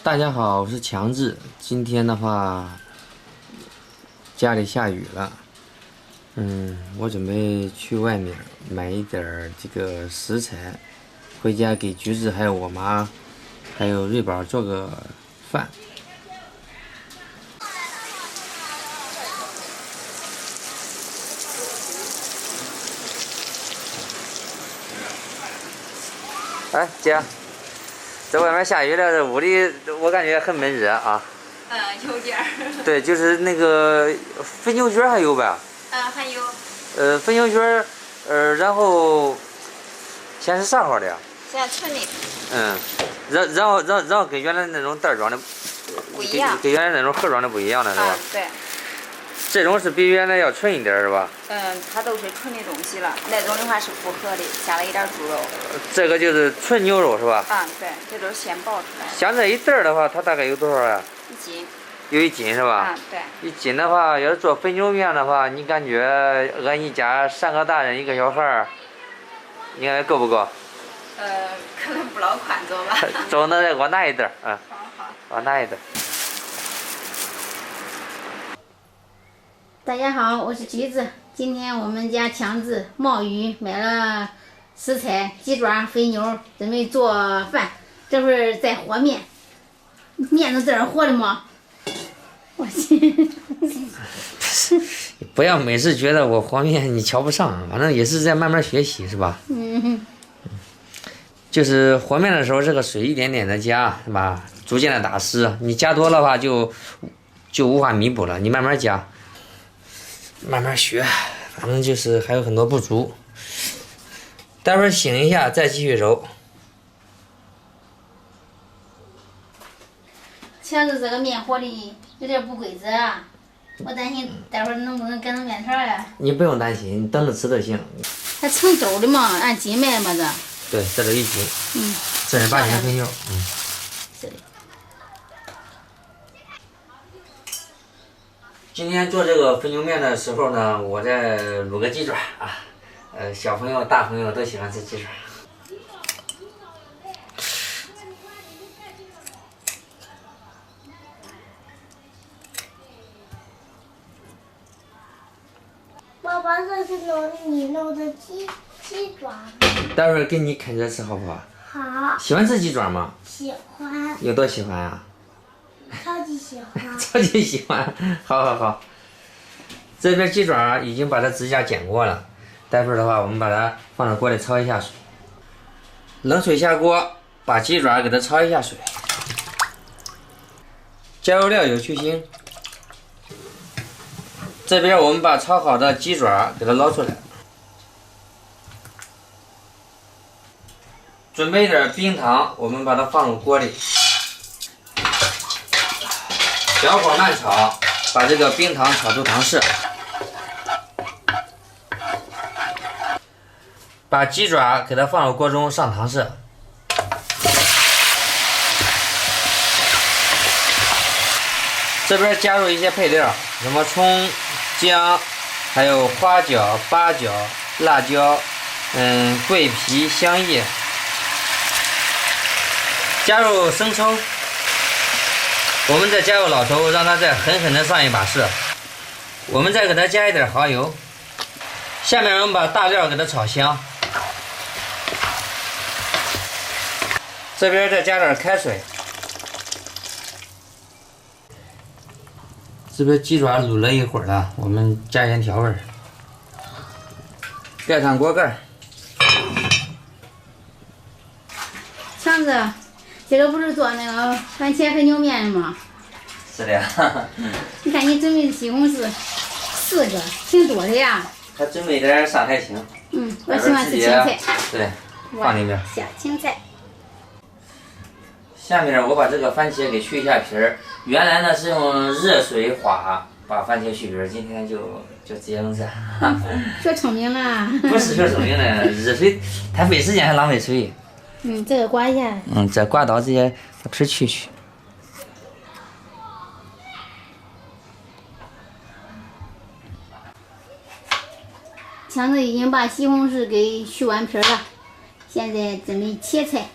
大家好，我是强志。今天的话，家里下雨了，我准备去外面买一点儿这个食材，回家给橘子还有我妈，还有瑞宝做个饭。哎，姐。在外面下雨了，这屋里我感觉很闷热啊。有点儿。对，就是那个粉牛角还有呗。还有。粉牛角，然后现在是啥号的呀？现在纯的。然后跟原来那种袋装的不一样，跟原来那种盒装的不一样的是吧？对。这种是比原来要纯一点是吧？它都是纯的东西了，那种的话是复合的，加了一点猪肉。这个就是纯牛肉是吧？对，这都是现爆出来的。像这一袋的话，它大概有多少呀？1斤。有1斤是吧？对。1斤的话，要是做粉牛面的话，你感觉按你家3个大人1个小孩，应该够不够？可能不老宽走吧。走，那我拿一袋好。我拿一袋。大家好，我是橘子。今天我们家强子冒雨买了食材鸡爪、肥牛，准备做饭。这会儿在和面，面都在这和的吗？我去！不要每次觉得我和面你瞧不上，反正也是在慢慢学习，是吧？就是和面的时候，这个水一点点的加，是吧？逐渐的打湿，你加多了话就无法弥补了。你慢慢加。慢慢学，反正就是还有很多不足。待会儿醒一下再继续揉。强子这个面和的有点不规则啊，我担心待会儿能不能擀成面条了。你不用担心，你等着吃就行。它称周的嘛，按斤卖嘛这。对，这都1斤。正儿八经肥牛。是的。今天做这个肥牛面的时候呢，我再卤个鸡爪啊，小朋友、大朋友都喜欢吃鸡爪。爸爸，这是你弄的鸡爪。待会儿给你啃着吃好不好？好。喜欢吃鸡爪吗？喜欢。有多喜欢啊？超级喜欢。超级喜欢，好。这边鸡爪已经把它指甲剪过了，待会儿的话我们把它放到锅里焯一下水。冷水下锅，把鸡爪给它焯一下水。加入料酒去腥。这边我们把焯好的鸡爪给它捞出来。准备一点冰糖，我们把它放入锅里。小火慢炒，把这个冰糖炒出糖色。把鸡爪给它放入锅中上糖色。这边加入一些配料，什么葱、姜，还有花椒、八角、辣椒，桂皮、香叶。加入生抽。我们再加入老抽，让它再狠狠的上一把色。我们再给它加一点蚝油。下面我们把大料给它炒香。这边再加点开水。这边鸡爪卤了一会儿了，我们加点调味。盖上锅盖。强子。这个不是做那个番茄肥牛面的吗？是的。你看你准备的西红柿4个，挺多的呀。还准备点上海青。我喜欢吃青菜。对，放里面。下青菜。下面我把这个番茄给去一下皮儿。原来呢是用热水化把番茄去皮儿，今天就直接用这。学聪明了。不是学聪明了，热水太费时间还浪费水。这个刮一下。再刮刀直接把皮去去。强子已经把西红柿给去完皮了，现在准备切菜。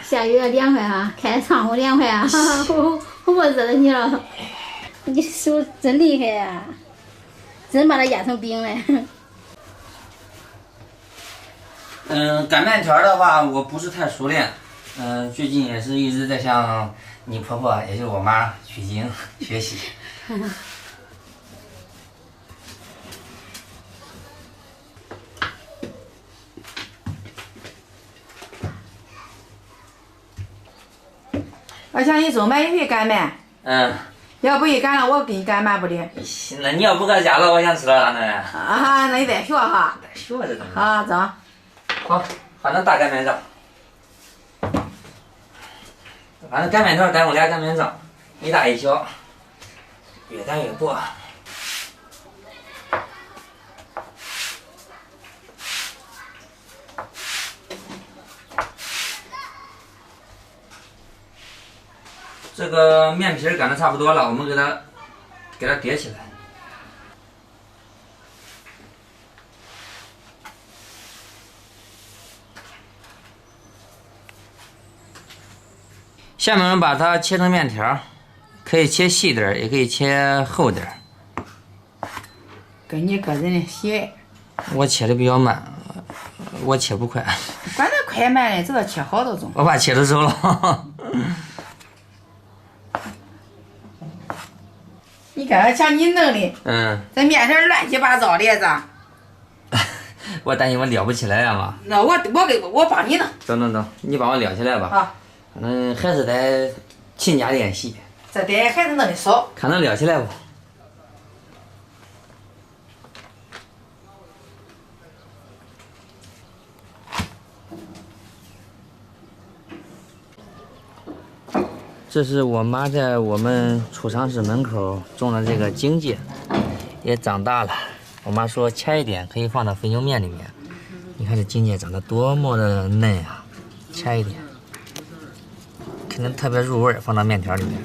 下雨了凉快哈，开窗户凉快啊，我热死你了。你手真厉害呀、真把它压成冰了。擀面条的话，我不是太熟练。最近也是一直在向你婆婆，也就是我妈取经学习。我想你总买一回擀面，要不一擀了我给你擀蛮不的。那你要不搁家了，我想吃了啥呢？啊，那你再学哈。再学这东西。好，走。好，反正大擀面杖。反正擀面条擀我俩擀面杖，一大一小，越擀越薄。这个面皮擀的差不多了，我们给它叠起来。下面我们把它切成面条，可以切细点儿，也可以切厚点儿，跟你个人的喜爱。我切的比较慢，我切不快。管它快慢的，只要切好都中。我怕切的熟了。你看像你弄的，这面条乱七八糟的咋？我担心我撩不起来呀嘛。那我帮你弄。等，你帮我撩起来吧。好。还是得勤加练习。这得还是弄的少。看能撩起来不？这是我妈在我们储藏室门口种的这个荆芥，也长大了。我妈说切一点可以放到肥牛面里面。你看这荆芥长得多么的嫩啊！切一点，肯定特别入味儿，放到面条里面。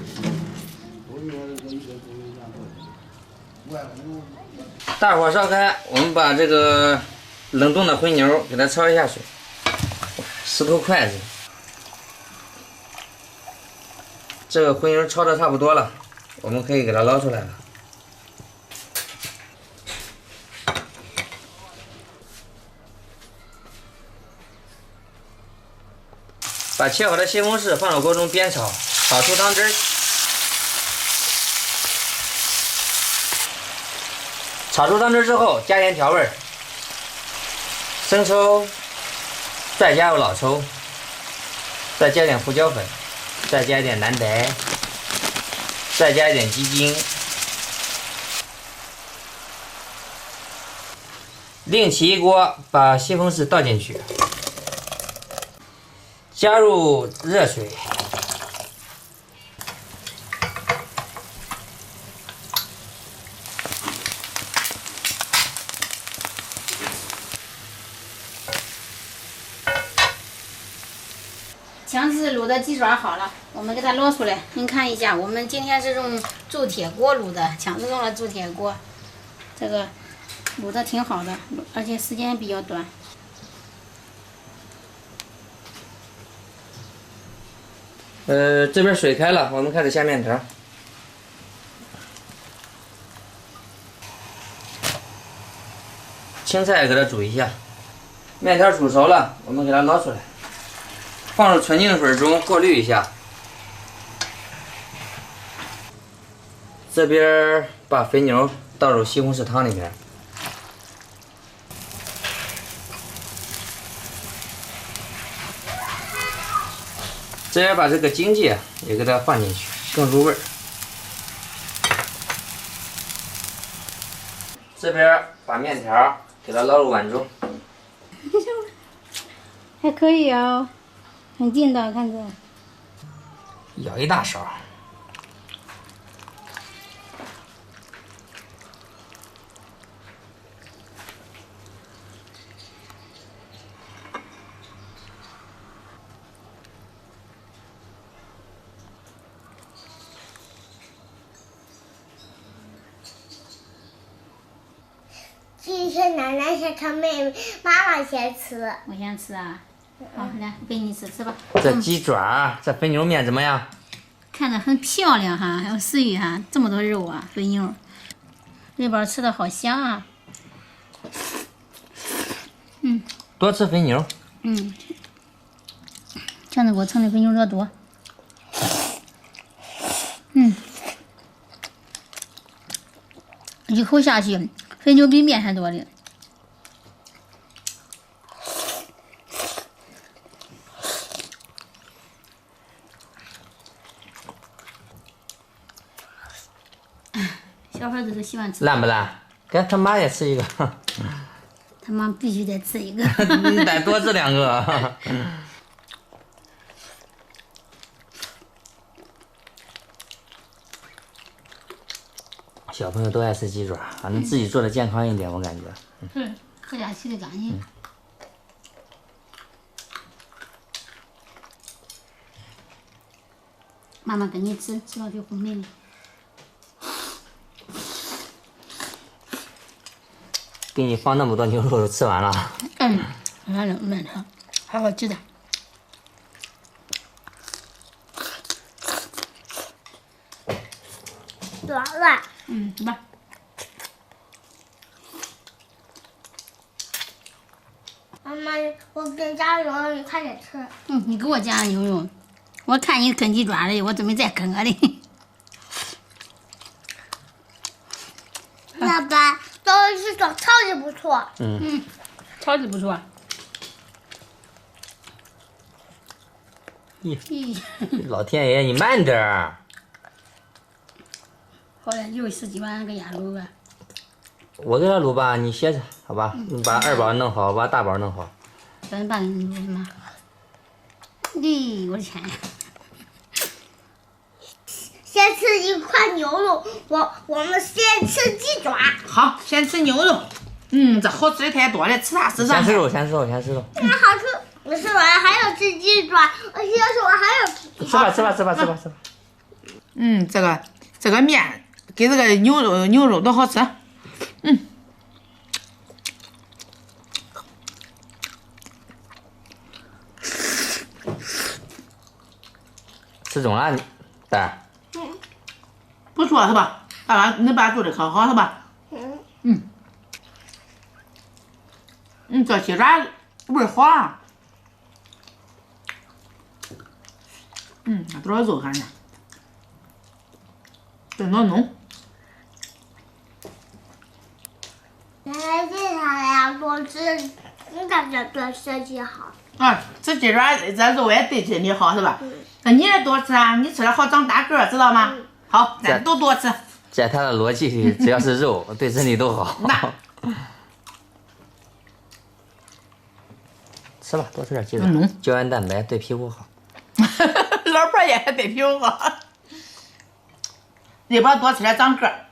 大火烧开，我们把这个冷冻的回牛给它焯一下水，10口筷子。这个回牛焯的差不多了，我们可以给它捞出来了。把切好的西红柿放到锅中煸炒，炒出汤汁儿。炒出汤汁之后，加点调味儿，生抽，再加入老抽，再加点胡椒粉，再加一点蓝白，再加一点鸡精，另起一锅，把西红柿倒进去，加入热水，强子卤的鸡爪好了，我们给它捞出来。您看一下，我们今天是用铸铁锅卤的，强子用了铸铁锅，这个卤的挺好的，而且时间比较短。这边水开了，我们开始下面条。青菜给它煮一下，面条煮熟了，我们给它捞出来，放入纯净水中过滤一下。这边把肥牛倒入西红柿汤里面。这边把这个荆芥也给它放进去，更入味儿。这边把面条给它捞入碗中，还可以啊，很劲道，看着。舀一大勺。今天奶奶先吃，妈妈先吃。我先吃啊，好，来给你吃吧。这鸡爪，这肥牛面怎么样？看着很漂亮哈，还有食欲哈，这么多肉啊，肥牛，瑞宝吃的好香啊。多吃肥牛。现在给我盛的肥牛多多。一口下去，肥牛比面还多的。小孩子都喜欢吃。烂不烂？给他妈也吃一个。他妈必须得吃一个。你得多吃2个。小朋友都爱吃鸡爪，反正自己做的健康一点，我感觉。是，客家洗的干净。妈妈跟你吃到就红面了。给你放那么多牛肉都吃完了。完了，慢点，还好吃的。软软。吃吧。妈妈，我给加油了，你快点吃。你给我加牛肉，我看你啃鸡爪的，我准备再啃个的。爸爸，这是种超级不错。超级不错。老天爷，你慢点儿。好了，又十几万个鸭肉吧。我给他卤吧，你歇着，好吧？你把2宝弄好，把大宝弄好。咱把你卤什么？咦，我的天呀！先吃一块牛肉，我们先吃鸡爪。好，先吃牛肉。这好吃的太多了，吃啥吃啥。先吃肉，先吃肉，先吃肉。那好吃，我吃完还要吃鸡爪，而且我还要吃。吃吧，吃吧，吃吧，吃吧，吃吧。这个面跟这个牛肉都好吃。吃中了，蛋儿。不错是吧？你爸做的可好是吧？这鸡爪味儿好啊。多少肉看着，真的浓。原来这啥呀？多吃，你感觉对身体好。吃鸡爪这肉也对身体好是吧？那你也多吃啊，你吃了好长大个儿，知道吗？好，咱都多吃。在他的逻辑里，只要是肉，对身体都好。吃吧，多吃点鸡爪，胶原蛋白对皮肤好。老婆也对皮肤好。你不要多吃点长个儿。